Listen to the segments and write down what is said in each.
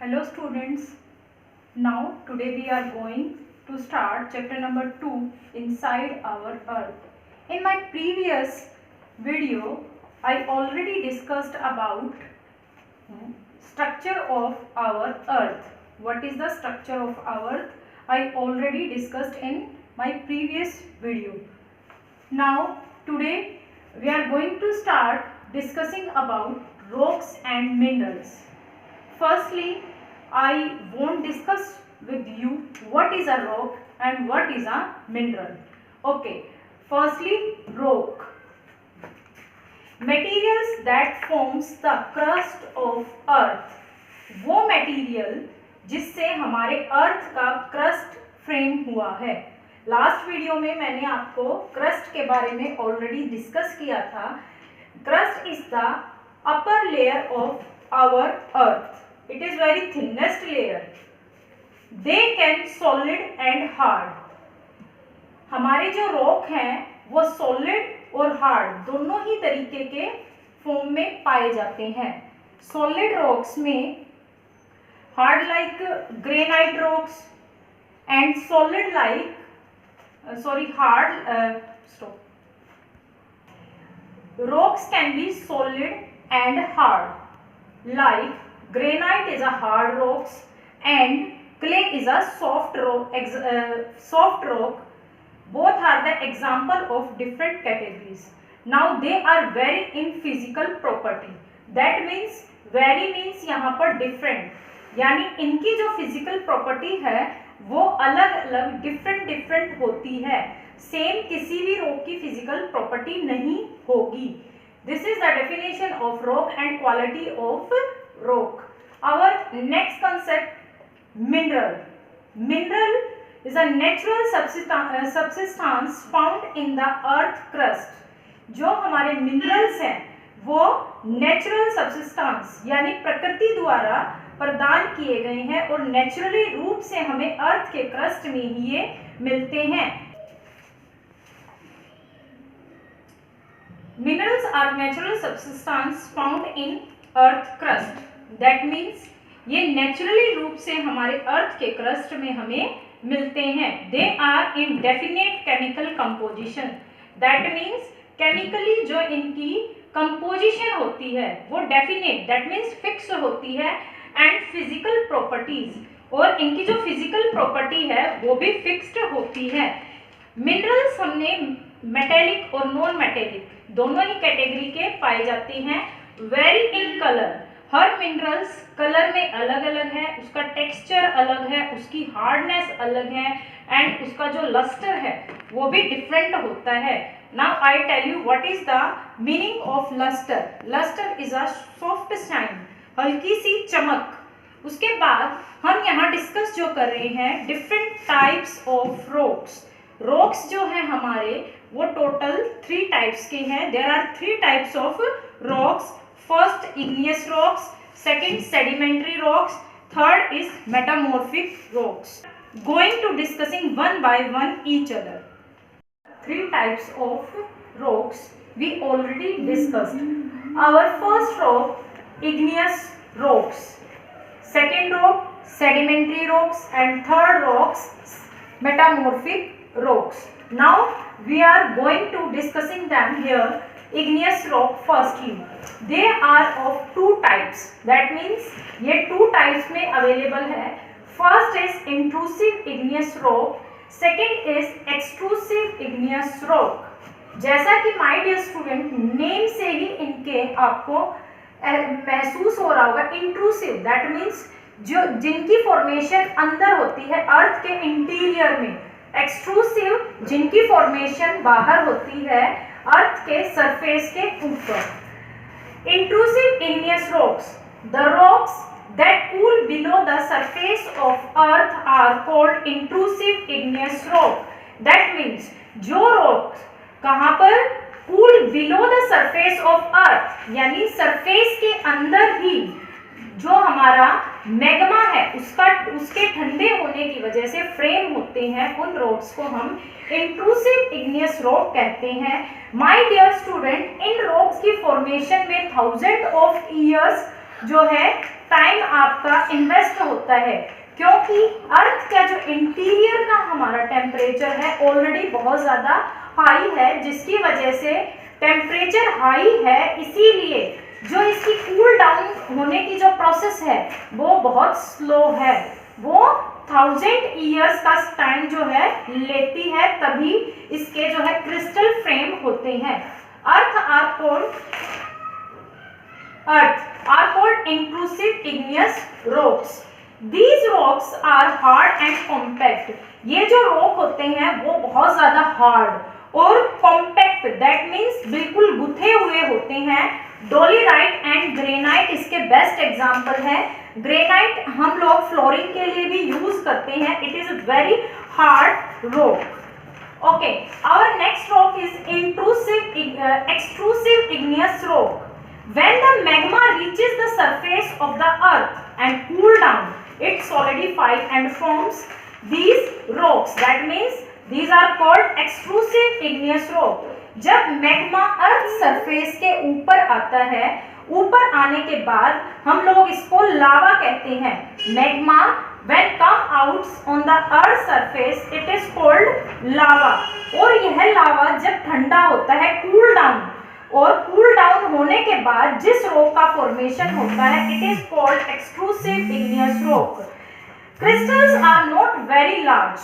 Hello students, now today we are going to start chapter number 2 inside our earth. In my previous video I already discussed about structure of our earth. What is the structure of our earth? I already discussed in my previous video. Now today we are going to start discussing about rocks and minerals. Firstly, I won't discuss with you what is a rock and what is a mineral. Okay, firstly rock. Materials that forms the crust of earth. वो material जिससे हमारे अर्थ का crust frame हुआ है. Last video में मैंने आपको crust के बारे में ऑलरेडी डिस्कस किया था. Crust is the upper layer of our earth. It is very thinnest layer. They can solid and hard. हमारे जो रॉक हैं वो सॉलिड और हार्ड दोनों ही तरीके के फॉर्म में पाए जाते हैं. सॉलिड रॉक्स में hard like granite rocks and solid like rocks can be solid and hard. Like granite is a hard rock and clay is a soft rock. Both are the example of different categories. Now they are vary in physical property. That means vary means यहाँ पर different, यानी इनकी जो physical property है वो अलग अलग different होती है. सेम किसी भी rock की physical property नहीं होगी. This is the definition of rock and quality of rock. Our next concept, mineral. Mineral is a natural substance found in the earth crust. जो हमारे minerals हैं वो natural substance यानी प्रकृति द्वारा प्रदान किए गए हैं और नेचुरली रूप से हमें अर्थ के क्रस्ट में ही ये मिलते हैं. Minerals are natural substance found in earth crust. That means ये नेचुरली रूप से हमारे अर्थ के क्रस्ट में हमें मिलते हैं. They are in definite chemical composition. That means chemically जो इनकी कंपोजिशन होती है वो डेफिनेट, दैट मीन्स फिक्स होती है. एंड फिजिकल प्रॉपर्टीज, और इनकी जो फिजिकल प्रॉपर्टी है वो भी फिक्स्ड होती है. मिनरल्स हमने मेटेलिक और नॉन मेटेलिक दोनों ही कैटेगरी के पाए जाते हैं. Very in colour, her minerals colour में अलग अलग है, उसका टेक्सचर अलग है, उसकी हार्डनेस अलग है एंड उसका जो लस्टर है वो भी डिफरेंट होता है. Now I tell you what is the meaning of lustre. Lustre is a soft shine, हल्की सी चमक. उसके बाद हम यहाँ डिस्कस जो कर रहे हैं different types of rocks. Rocks जो है हमारे वो टोटल 3 टाइप्स के हैं. There are 3 types of rocks. First igneous rocks, second sedimentary rocks, third is metamorphic rocks. Going to discussing one by one each other. 3 types of rocks we already discussed. Our first rock, igneous rocks. Second rock, sedimentary rocks, and third rocks, metamorphic rocks. Now we are going to discussing them here. Igneous rock firstly, they are of 2 types. That means ये 2 types में available है. First is intrusive igneous rock, second is extrusive igneous rock. जैसा कि my dear student name से ही इनके आपको महसूस हो रहा होगा, intrusive that means जो जिनकी फॉर्मेशन अंदर होती है अर्थ के इंटीरियर में, एक्सट्रूसिव जिनकी फॉर्मेशन बाहर होती है अर्थ के सरफेस के ऊपर. Intrusive igneous rocks, the rocks that cool below the surface of earth are called intrusive igneous rock. That means जो rocks कहाँ पर cool below the surface of earth यानी सरफेस के अंदर ही जो हमारा मैग्मा है उसके ठंडे होने की वजह से फ्रेम होते हैं, उन रॉक्स को हम इंट्रूसिव igneous रॉक कहते हैं. माय डियर स्टूडेंट, इन रॉक्स की फॉर्मेशन में थाउजेंड ऑफ ईयर्स जो है टाइम आपका इन्वेस्ट होता है, क्योंकि अर्थ का जो इंटीरियर का हमारा टेम्परेचर है ऑलरेडी बहुत ज़्यादा हाई है, जिसकी वजह से टेम्परेचर हाई है, इसीलिए जो इसकी कूल डाउन होने की जो प्रोसेस है वो बहुत स्लो है, वो 1000 ईयर्स का टाइम जो है लेती है, तभी इसके जो है क्रिस्टल फ्रेम होते हैं। Earth are cold inclusive igneous rocks. These rocks are hard and compact. ये जो रॉक होते हैं वो बहुत ज़्यादा हार्ड और कॉम्पैक्ट, दैट मीन्स बिल्कुल गुथे हुए होते हैं। डोलीराइट एंड ग्रेनाइट इसके बेस्ट एग्जाम्पल है। ग्रेनाइट हम लोग फ्लोरिंग के लिए भी यूज करते हैं। It is very hard rock. Okay, our next rock is extrusive igneous rock. When the magma reaches the surface of the earth and cool down, it solidifies and forms these rocks. That means these are called extrusive igneous rock. जब magma earth surface के ऊपर आता है, ऊपर आने के बाद हम लोग इसको लावा कहते हैं। Magma when come out on the earth surface, it is called lava. और यह लावा जब ठंडा होता है, कूल डाउन, और कूल डाउन होने के बाद जिस रॉक का फॉर्मेशन होता है, it is called extrusive igneous rock. Crystals are not very large,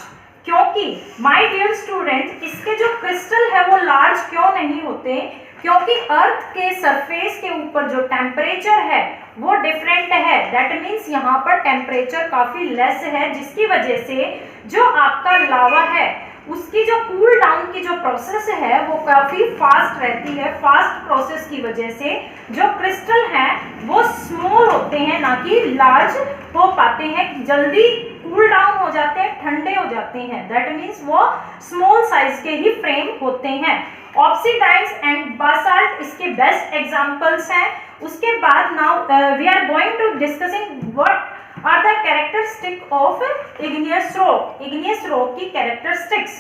क्योंकि माय डियर स्टूडेंट इसके जो क्रिस्टल है वो लार्ज क्यों नहीं होते, क्योंकि अर्थ के सरफेस के ऊपर जो टेम्परेचर है वो डिफरेंट है। दैट मीन्स यहाँ पर टेम्परेचर काफी लेस है, जिसकी वजह से जो आपका लावा है उसकी जो कूल डाउन की जो प्रोसेस है वो काफी फास्ट रहती है। फास्ट प्रोसेस की वजह से जो क्रिस्टल हैं वो स्मॉल होते हैं, ना कि लार्ज हो पाते हैं, जल्दी कूल डाउन हो जाते हैं, ठंडे हो जाते हैं। दैट मीन्स वो स्मॉल साइज के ही फ्रेम होते हैं। ऑब्सीडाइन्स एंड बासाल्ट इसके बेस्ट एग्जांपल्स हैं। उसके बाद now we are going to discussing what are the characteristic of igneous rock. Igneous rock की characteristics.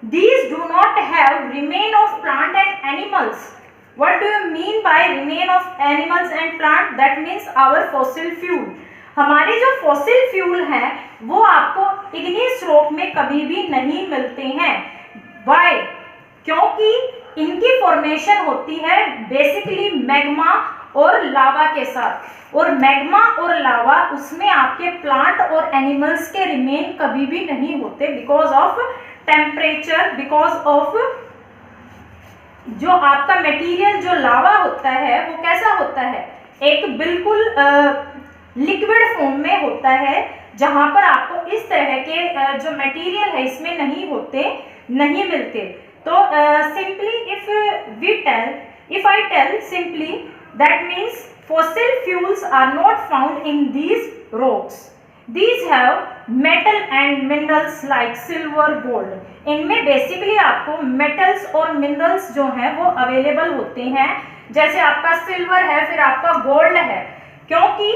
These do not have remain of plant and animals. What do you mean by remain of animals and plant? That means our fossil fuel. हमारे जो fossil fuel हैं वो आपको igneous rock में कभी भी नहीं मिलते हैं। Why? क्योंकि इनकी फॉर्मेशन होती है बेसिकली मैग्मा और लावा के साथ, और मैग्मा और लावा उसमें आपके प्लांट और एनिमल्स के रिमेन कभी भी नहीं होते, because of temperature, because of जो आपका मटेरियल जो लावा होता है वो कैसा होता है, एक बिल्कुल लिक्विड फॉर्म में होता है, जहां पर आपको इस तरह के जो मटेरियल है इसमें नहीं मिलते। तो simply if I tell simply, that means fossil fuels are not found in these rocks. These have metal and minerals like silver, gold. इनमें बेसिकली आपको मेटल्स और मिनरल्स जो हैं वो अवेलेबल होते हैं, जैसे आपका सिल्वर है, फिर आपका गोल्ड है, क्योंकि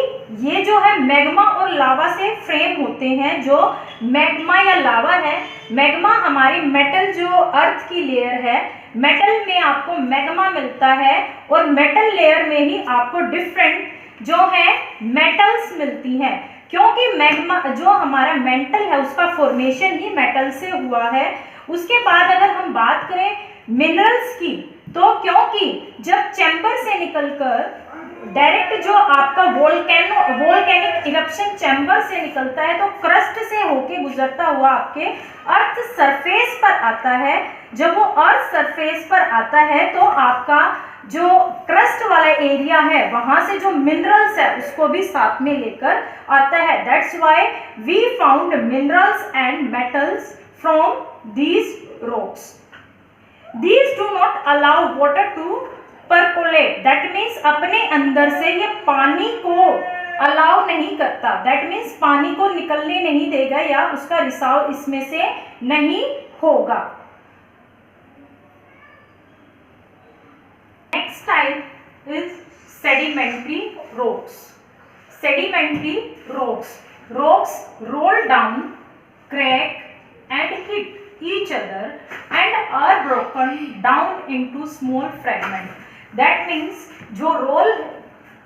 ये जो है मैग्मा और लावा से फ्रेम होते हैं। जो मैग्मा या लावा है, मैग्मा हमारी मेटल जो अर्थ की लेयर है, मेटल में आपको मैग्मा मिलता है, और मेटल लेयर में ही आपको डिफरेंट जो है मेटल्स मिलती हैं, क्योंकि मैग्मा जो हमारा मेंटल है उसका फॉर्मेशन ही मेटल से हुआ है। उसके बाद अगर हम बात करें मिनरल्स की, तो क्योंकि जब चैम्बर से निकलकर डायरेक्ट जो आपका वोल्केनिक इरप्शन चैम्बर से निकलता है, तो क्रस्ट से होके गुजरता हुआ आपके अर्थ सरफेस पर आता है। जब वो अर्थ सरफेस पर आता है तो आपका जो क्रस्ट वाला एरिया है वहां से जो मिनरल्स है उसको भी साथ में लेकर आता है। That's why we found minerals and metals from these rocks. These do not allow water to percolate. That means अपने अंदर से ये पानी को अलाउ नहीं करता। That means पानी को निकलने नहीं देगा या उसका रिसाव इसमें से नहीं होगा। Next type is sedimentary rocks. Sedimentary rocks. Rocks roll down, crack and hit each other and are broken down into small fragments. That means जो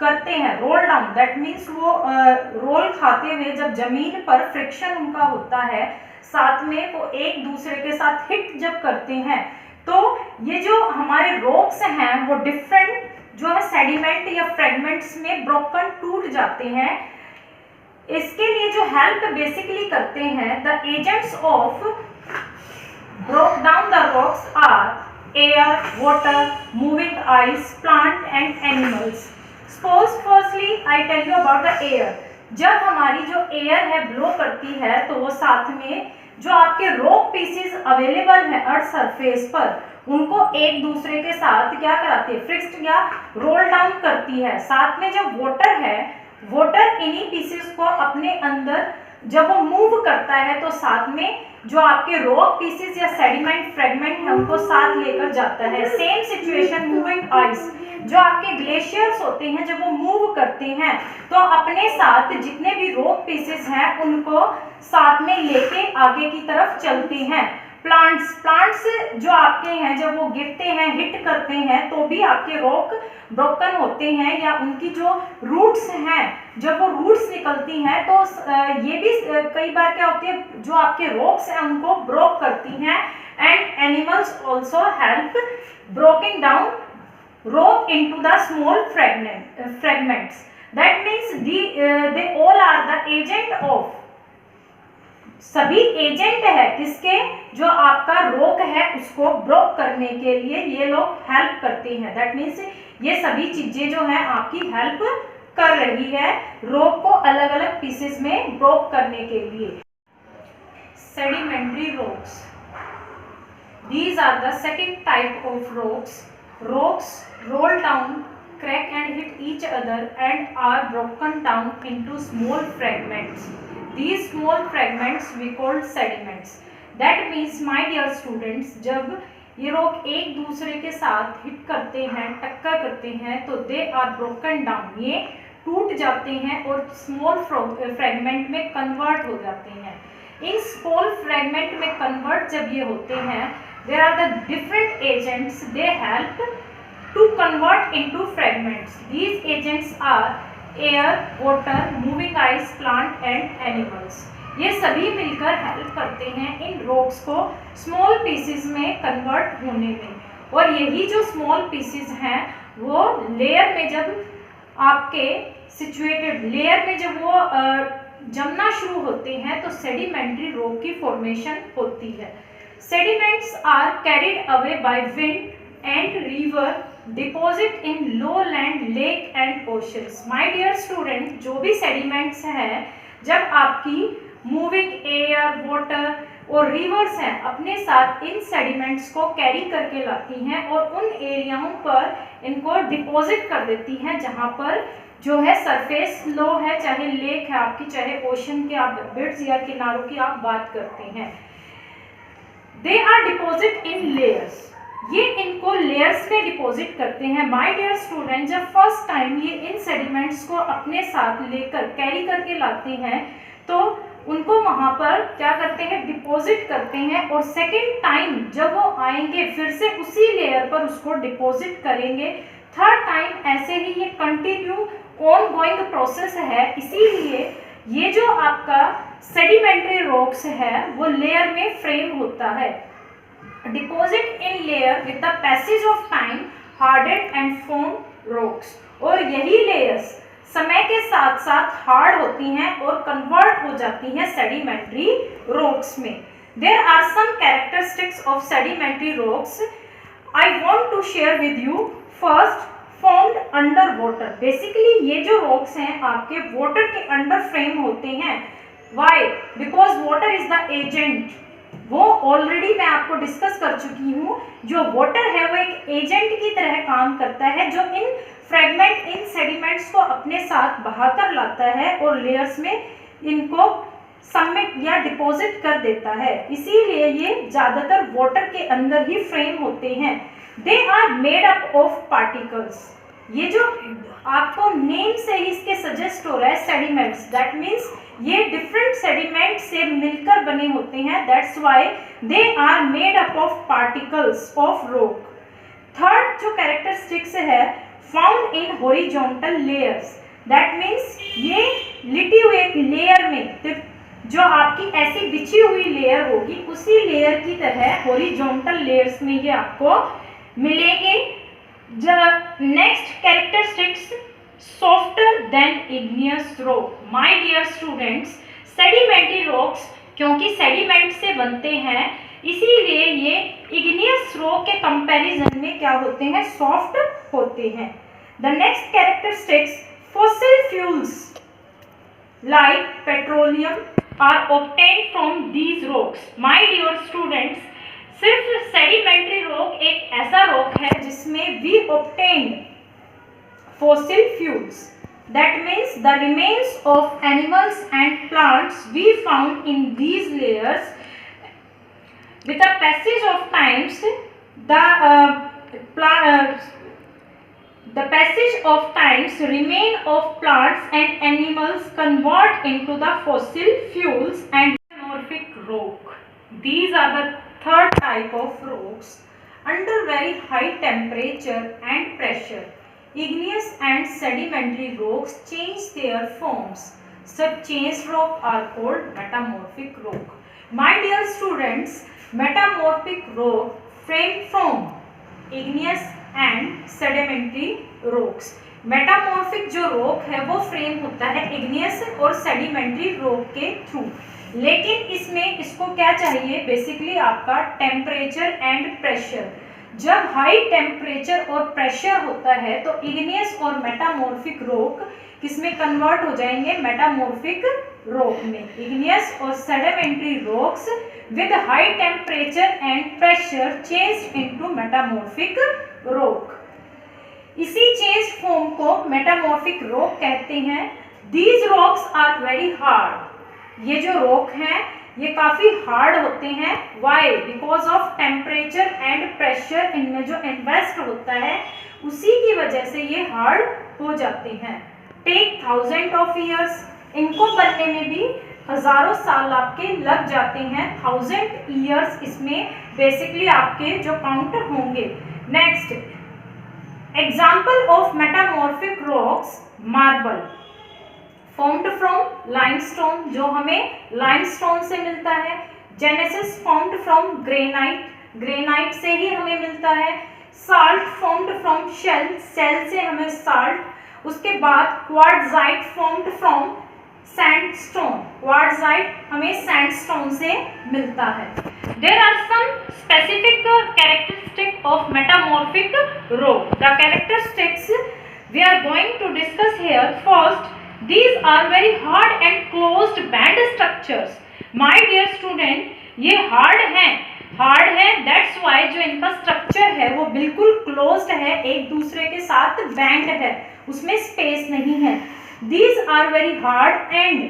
करते हैं, रोल डाउन, दैट मीन्स वो रोल खाते हुए जब जमीन पर फ्रिक्शन उनका होता है, साथ में वो एक दूसरे के साथ हिट जब करते हैं, तो ये जो हमारे रॉक्स हैं वो डिफरेंट जो है सेडिमेंट या फ्रेगमेंट्स में ब्रोकन टूट जाते हैं। इसके लिए जो हेल्प बेसिकली करते हैं, the agents of broke down the rocks are air, water, moving ice, plant and animals. Suppose firstly I tell you about the air. जब हमारी जो एयर है ब्लो करती है तो वो साथ में जो आपके रॉक पीसेस अवेलेबल हैं अर्थ सरफेस पर, उनको एक दूसरे के साथ क्या कराती है, फिक्स्ड या रोल डाउन करती है। साथ में जब वाटर है, वाटर इन्हीं पीसेस को अपने अंदर जब वो मूव करता है तो साथ में जो आपके रॉक पीसेस या सेडिमेंट फ्रेगमेंट है उनको साथ लेकर जाता है। सेम सिचुएशन मूविंग आइस, जो आपके ग्लेशियर्स होते हैं जब वो मूव करते हैं तो अपने साथ जितने भी रॉक पीसेस हैं उनको साथ में लेके आगे की तरफ चलते हैं। प्लांट्स जो आपके हैं जब वो गिरते हैं, हिट करते हैं, तो भी आपके रॉक ब्रोकन होते हैं, या उनकी जो रूट्स हैं जब वो रूट्स निकलती हैं तो ये भी कई बार क्या होती है, जो आपके रॉक्स हैं उनको ब्रोक करती हैं। And animals also help broking down rock into the small fragments. That means they all are the agent of, सभी एजेंट है किसके, जो आपका रॉक है उसको ब्रोक करने के लिए ये लोग हेल्प करते हैं। दैट मीन्स ये सभी चीजें जो है आपकी हेल्प कर रही है रॉक को अलग अलग पीसेस में ब्रोक करने के लिए। Sedimentary rocks, these are the second type of rocks. Rocks roll down, crack and hit each other and are broken down into small fragments. These small fragments we call sediments. That means my dear students, जब ये rock एक दूसरे के साथ hit करते हैं, टक्कर करते हैं, तो दे आर ब्रोकन डाउन, ये टूट जाते हैं और स्मॉल फ्रेगमेंट में कन्वर्ट हो जाते हैं। इन स्मॉल फ्रेगमेंट में कन्वर्ट जब ये होते हैं, there are the different agents, they help to convert into fragments. These agents are air, water, moving ice, plant and animals. ये सभी मिलकर हेल्प करते हैं इन रॉक्स को स्मॉल पीसेस में कन्वर्ट होने में, और यही जो स्मॉल पीसेस हैं वो लेयर में जब आपके सिचुएटेड लेयर में जब वो जमना शुरू होते हैं तो सेडिमेंट्री रॉक की फॉर्मेशन होती है। Sediments are carried away by wind and river, deposit in lowland, lake and oceans. My dear student, जो भी sediments हैं, जब आपकी moving air, water और rivers हैं, अपने साथ इन sediments को carry करके लाती हैं और उन एरियाओं पर इनको deposit कर देती हैं जहाँ पर जो है सरफेस लो है, चाहे लेक है आपकी, चाहे ओशन के आप बेड्स या किनारों की आप बात करते हैं। They are deposit in layers. ये इनको लेयर्स में डिपॉजिट करते हैं। माय डियर स्टूडेंट, जब फर्स्ट टाइम ये इन सेडिमेंट्स को अपने साथ लेकर कैरी करके लाते हैं तो उनको वहाँ पर क्या करते हैं, डिपॉजिट करते हैं, और सेकेंड टाइम जब वो आएंगे फिर से उसी लेयर पर उसको डिपॉजिट करेंगे। थर्ड टाइम ऐसे ही ये कंटिन्यू ऑन गोइंग प्रोसेस है। इसीलिए ये जो आपका सेडिमेंट्री रॉक्स है वो लेयर में फ्रेम होता है। Deposit in layer with the passage of time harded and form rocks, और यही लेयर्स समय के साथ साथ हार्ड होती हैं और कन्वर्ट हो जाती हैं सेडिमेंट्री रॉक्स में। There are some characteristics of sedimentary rocks I want to share with you. First, formed under water. Basically ये जो रॉक्स हैं आपके वाटर के अंडर फ्रेम होते हैं। Why? Because water is the agent. वो ऑलरेडी मैं आपको डिस्कस कर चुकी हूँ, जो वाटर है वो एक एजेंट की तरह काम करता है जो इन फ्रेगमेंट, इन सेडिमेंट्स को अपने साथ बहाकर लाता है और लेयर्स में इनको सबमिट या डिपॉजिट कर देता है। इसीलिए ये ज़्यादातर वाटर के अंदर ही फ्रेम होते हैं। They are made up of particles. ये जो आपको नेम से ही इसके सजेस्ट हो रहा है सेडिमेंट्स, दैट मीन्स ये डिफरेंट सेडिमेंट से मिलकर बने होते हैं। That's why they are made up of particles of rock. Third जो कैरेक्टरिस्टिक्स है, found in horizontal layers. That means ये लिटी हुई एक लेयर में, जो आपकी ऐसी बिछी हुई लेयर होगी उसी लेयर की तरह हॉरिजॉन्टल लेयर्स में ये आपको मिलेंगे। Next characteristics, softer than igneous rock. My dear students, sedimentary rocks क्योंकि सेडिमेंट से बनते हैं इसीलिए ये इग्नियस रॉक के कंपैरिजन में क्या होते हैं, सॉफ्ट होते हैं। The next characteristics, fossil fuels like petroleum are obtained from these rocks. My dear students, सिर्फ सेडिमेंट्री रॉक एक ऐसा रॉक है जिसमें we obtained fossil fuels. That means the remains of animals and plants we found in these layers. With the passage of times, the passage of times, remain of plants and animals convert into the fossil fuels and metamorphic rock. These are the third type of rocks under very high temperature and pressure. Igneous and sedimentary rocks change their forms. Such changed rock are called metamorphic rock. My dear students, metamorphic rock framed from igneous and sedimentary rocks. Metamorphic जो rock है वो frame होता है igneous और sedimentary rock के through, लेकिन इसमें इसको क्या चाहिए, बेसिकली आपका टेम्परेचर एंड प्रेशर। जब हाई टेम्परेचर और प्रेशर होता है तो इग्नियस और मेटामॉर्फिक रॉक किसमें कन्वर्ट हो जाएंगे, मेटामॉर्फिक रॉक में। इग्नियस और sedimentary rocks with high temperature and pressure changed into metamorphic rock. इसी चेंज फॉर्म को मेटामॉर्फिक रॉक कहते हैं। These rocks are very hard. ये जो रॉक हैं ये काफी हार्ड होते हैं। Why? Because of temperature and pressure इनमें जो इन्वेस्ट होता है उसी की वजह से ये हार्ड हो जाते हैं। Take 1000 of years. इनको बनने में भी हजारों साल आपके लग जाते हैं। 1000 ईयर्स इसमें बेसिकली आपके जो काउंट होंगे। Next example of metamorphic rocks, marble formed from limestone, जो हमें लाइमस्टोन से मिलता है। Genesis formed from granite, granite से ही हमें मिलता है। Salt formed from shale, shale से हमें साल्ट। उसके बाद quartzite formed from sandstone, quartzite हमें सैंडस्टोन से मिलता है। There are some specific characteristic of metamorphic rock. The characteristics we are going to discuss here. First, these are very hard and closed band structures. My dear student, ये hard है that's why जो इनका structure है वो बिल्कुल closed है, एक दूसरे के साथ बैंड है, उसमें स्पेस नहीं है। These are very hard and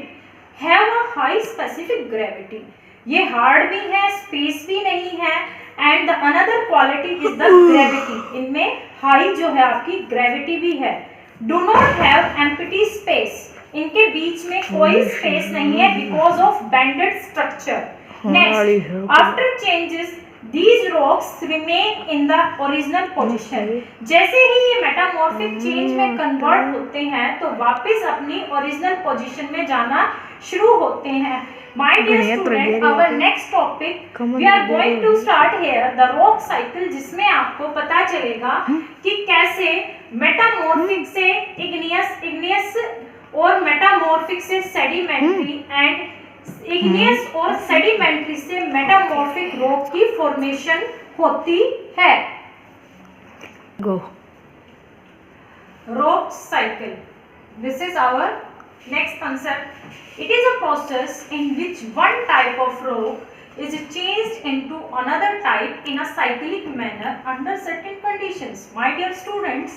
have a high specific gravity. ये हार्ड भी है, स्पेस भी नहीं है, and the another quality is the gravity. इनमें हाई जो है आपकी ग्रेविटी भी है। Do not have empty space, इनके बीच में कोई स्पेस नहीं है because of banded structure. Next, after changes these rocks remain in the original position. जैसे ही ये मेटामॉर्फिक चेंज में कन्वर्ट होते हैं तो वापस अपनी ओरिजिनल पोजीशन में जाना शुरू होते हैं। My dear student, our next topic we are going to start here the rock cycle, जिसमें आपको पता चलेगा कि कैसे मेटामॉर्फिक से इग्नियस और मेटामॉर्फिक से सेडिमेंट्री एंड इग्नियस और सेडिमेंट्री से मेटामॉर्फिक रॉक की फॉर्मेशन होती है। Go rock cycle, this is our next concept. It is a process in which one type of rock is changed into another type in a cyclic manner under certain conditions. My dear students,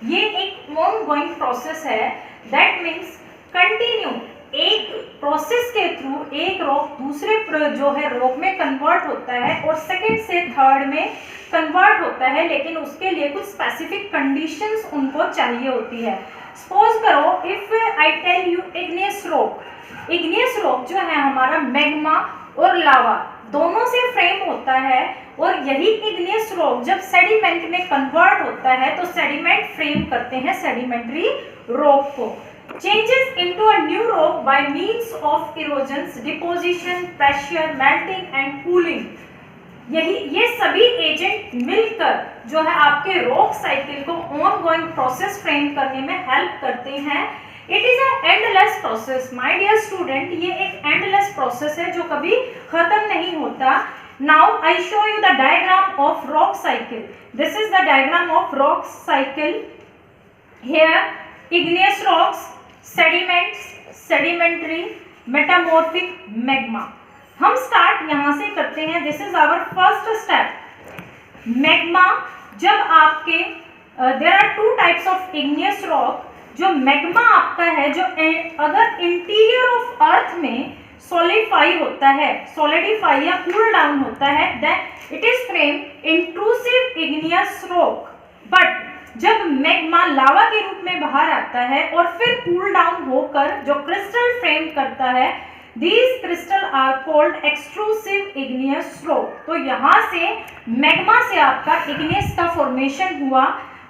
ये एक ongoing process है, that means continue, एक process के through एक rock दूसरे जो है rock में कन्वर्ट होता है और सेकंड से थर्ड में कन्वर्ट होता है, लेकिन उसके लिए कुछ स्पेसिफिक कंडीशंस उनको चाहिए होती है। सपोज करो if I tell you igneous rock जो है हमारा मैग्मा और लावा दोनों से फ्रेम होता है और यही इग्नियस रॉक जब सेडिमेंट में कन्वर्ट होता है तो सेडिमेंट फ्रेम करते हैं सेडिमेंट्री रॉक को। Changes into a new rock by means of erosion, deposition, pressure, melting and cooling, ये सभी एजेंट मिलकर जो है आपके रॉक साइकिल को ऑनगोइंग प्रोसेस फ्रेम करने में हेल्प करते हैं। It is a endless process my dear student, ये एक एंडलेस प्रोसेस है जो कभी खत्म नहीं होता। Now I show you the diagram of rock cycle. This is the diagram of rock cycle. Here igneous rocks, sediments, sedimentary, metamorphic, magma. हम start यहां से करते हैं। This is our first step. Magma, जब आपके there are two types of igneous rock. जो magma आपका है, जो अगर इंटीरियर ऑफ अर्थ में सॉलिडिफाई होता है, सॉलिडिफाई या कूल डाउन होता है, then it is frame intrusive igneous rock. But जब मैग्मा लावा के रूप में बाहर आता है और फिर कूल डाउन होकर जो क्रिस्टल फ्रेम करता है, These crystals are called extrusive igneous rock। तो यहाँ से मैग्मा से आपका इग्नियस का फॉर्मेशन हुआ।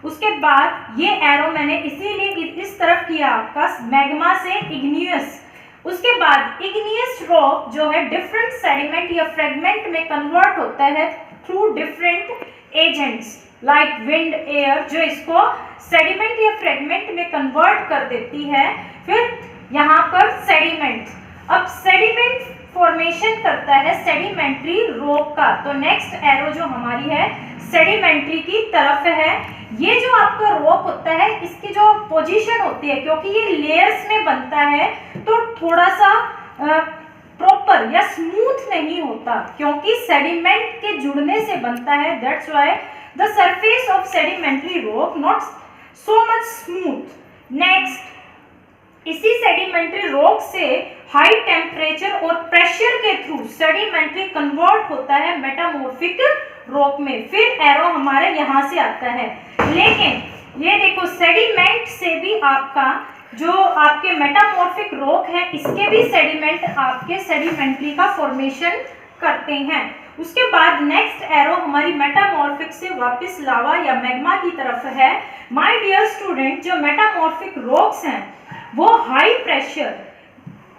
उसके बाद ये एरो मैंने इसीलिए इस तरफ किया आपका, मैग्मा से इग्नियस। उसके बाद इग्नियस रॉक जो है डिफरेंट सेडिमेंट या फ्रेगमेंट में कन्वर्ट होता है through different agents like wind, air, जो इसको सेडिमेंट या फ्रेगमेंट में कन्वर्ट कर देती है। फिर यहाँ पर सेडिमेंट, अब सेडिमेंट फॉर्मेशन करता है सेडिमेंट्री रॉक का। तो नेक्स्ट एरो जो हमारी है सेडिमेंट्री की तरफ है। ये जो आपका रॉक होता है, इसकी जो पोजीशन होती है, क्योंकि ये लेयर्स में बनता है तो थोड़ा सा प्रॉपर या स्मूथ नहीं होता, क्योंकि सेडिमेंट के जुड़ने से बनता है। That's why the surface of sedimentary rock not so much smooth. Next, इसी सेडिमेंट्री रॉक से हाई टेम्परेचर और प्रेशर के थ्रू सेडिमेंट्री कन्वर्ट होता है मेटामॉर्फिक रॉक में। फिर एरो हमारे यहाँ से आता है। लेकिन ये देखो, सेडिमेंट से भी आपका जो आपके मेटामॉर्फिक रॉक है, इसके भी सेडिमेंट आपके सेडिमेंट्री का फॉर्मेशन करते हैं। उसके बाद नेक्स्ट एरो हमारी मेटामॉर्फिक से वापस लावा या मैग्मा की तरफ है। माय डियर स्टूडेंट, जो मेटामॉर्फिक रॉक्स हैं वो हाई प्रेशर,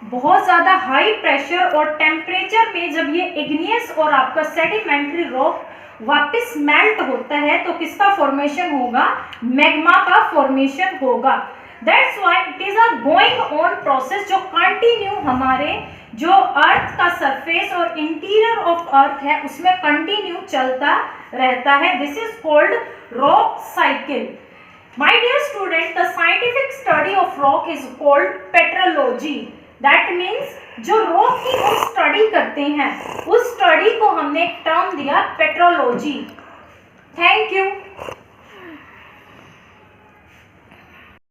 बहुत ज़्यादा हाई प्रेशर और टेम्परेचर में जब ये इग्नियस और आपका सेडिमेंट्री रॉक वापस मेल्ट होता है तो किसका फॉर्मेशन होगा? मैग्मा का फॉर्मेशन होगा। That's why it is a going on process जो कंटिन्यू हमारे जो अर्थ का सरफेस और इंटीरियर ऑफ अर्थ है उसमें कंटिन्यू चलता रहता है। This is called rock cycle. My dear student, the scientific study of rock is called petrology. That means जो रॉक की हम स्टडी करते हैं उस स्टडी को हमने एक टर्म दिया पेट्रोलॉजी। Thank you.